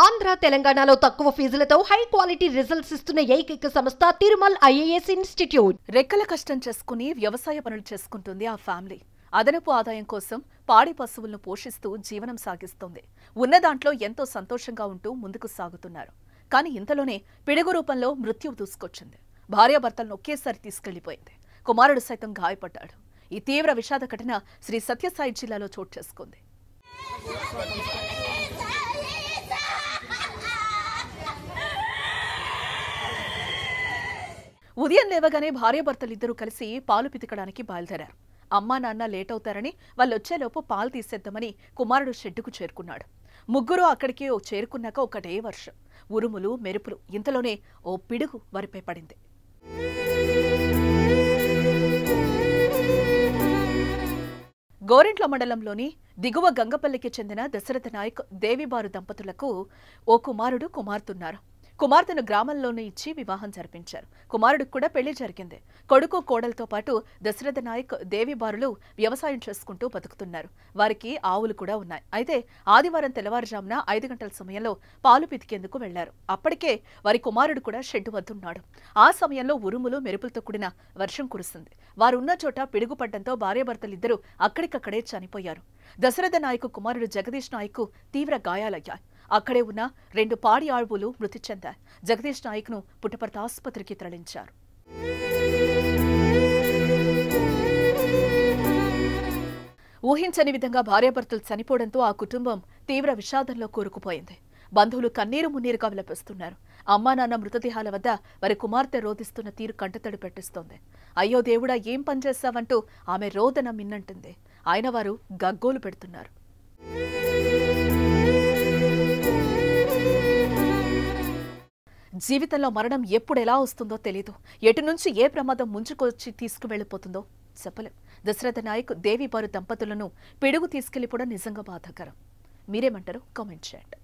ఆంధ్ర తెలంగాణలో తక్కువ ఫీజులతో high quality results ఇస్తున్న ఏకైక సంస్థ తిరుమల్ ఐఏఎస్ ఇన్స్టిట్యూట్. రెక్కల కష్టం చేసుకుని వ్యవసాయ పనులు చేసుకుంటుంది ఆ ఫ్యామిలీ. అదనపు ఆదాయం కోసం పాడి పశువులను పోషిస్తూ జీవనం సాగిస్తుంది. ఉన్న దాంట్లో ఎంతో సంతోషంగా ఉంటూ ముందుకు సాగుతున్నారు. కానీ ఇంతలోనే పిడుగు రూపంలో మృత్యువు దూసుకొచ్చింది. భార్యాభర్తలను ఒకేసారి తీసుకెళ్లిపోయింది. కుమారుడు సైతం గాయపడ్డాడు. ఈ తీవ్ర విషాద ఘటన శ్రీ సత్యసాయి జిల్లాలో చోటు చేసుకుంది. ఉదయం లేవగానే భార్యాభర్తలిద్దరూ కలిసి పాలు పితకడానికి బయలుదేరారు. అమ్మా నాన్న లేట్ అవుతారని వాళ్ళొచ్చేలోపు పాలు తీసేద్దామని కుమారుడు షెడ్డుకు చేరుకున్నాడు. ముగ్గురు అక్కడికి చేరుకున్నాక ఒకటే వర్షం, ఉరుములు, మెరుపులు. ఇంతలోనే ఓ పిడుగు వారిపై పడింది. గోరింట్ల మండలంలోని దిగువ గంగపల్లికి చెందిన దశరథ నాయక్, దేవిబారు దంపతులకు ఓ కుమారుడు, కుమార్తెన్నారు. కుమార్తెను గ్రామంలోనే ఇచ్చి వివాహం జరిపించారు. కుమారుడికి కూడా పెళ్లి జరిగింది. కొడుకు, కోడలతో పాటు దశరథ నాయక్, దేవిబారులు వ్యవసాయం చేసుకుంటూ బతుకుతున్నారు. వారికి ఆవులు కూడా ఉన్నాయి. అయితే ఆదివారం తెల్లవారుజామున 5 గంటల సమయంలో పాలు పితికేందుకు వెళ్లారు. అప్పటికే వారి కుమారుడు కూడా షెడ్డు వద్దున్నాడు. ఆ సమయంలో ఉరుములు, మెరుపులతో కూడిన వర్షం కురుస్తుంది. వారున్న చోట పిడుగుపడ్డంతో భార్యాభర్తలిద్దరూ అక్కడికక్కడే చనిపోయారు. దశరథ నాయక్ కుమారుడు జగదీష్ నాయక్ తీవ్ర గాయాలయ్యాయి. అక్కడే ఉన్న 2 పాడి ఆవులు మృతి చెందాయి. జగదీష్ నాయక్ ను పుట్టపర్తి ఆసుపత్రికి తరలించారు. ఊహించని విధంగా భార్యాభర్తలు చనిపోవడంతో ఆ కుటుంబం తీవ్ర విషాదంలో కూరుకుపోయింది. బంధువులు కన్నీరు మున్నీరుగా విలపిస్తున్నారు. అమ్మా నాన్న మృతదేహాల వద్ద వారి కుమార్తె రోధిస్తున్న తీరు కంటతడి పెట్టిస్తోంది. అయ్యో దేవుడా, ఏం పనిచేస్తావంటూ ఆమె రోదన మిన్నంటుంది. ఆయన వారు గగ్గోలు పెడుతున్నారు. జీవితంలో మరణం ఎప్పుడు ఎలా వస్తుందో తెలీదు. ఎటు నుంచి ఏ ప్రమాదం ముంచుకొచ్చి తీసుకువెళ్లిపోతుందో చెప్పలేం. దశరథ నాయక్, దేవిబారు దంపతులను పిడుగు తీసుకెళ్లిపోవడం నిజంగా బాధాకరం. మీరేమంటారో కామెంట్ చేయండి.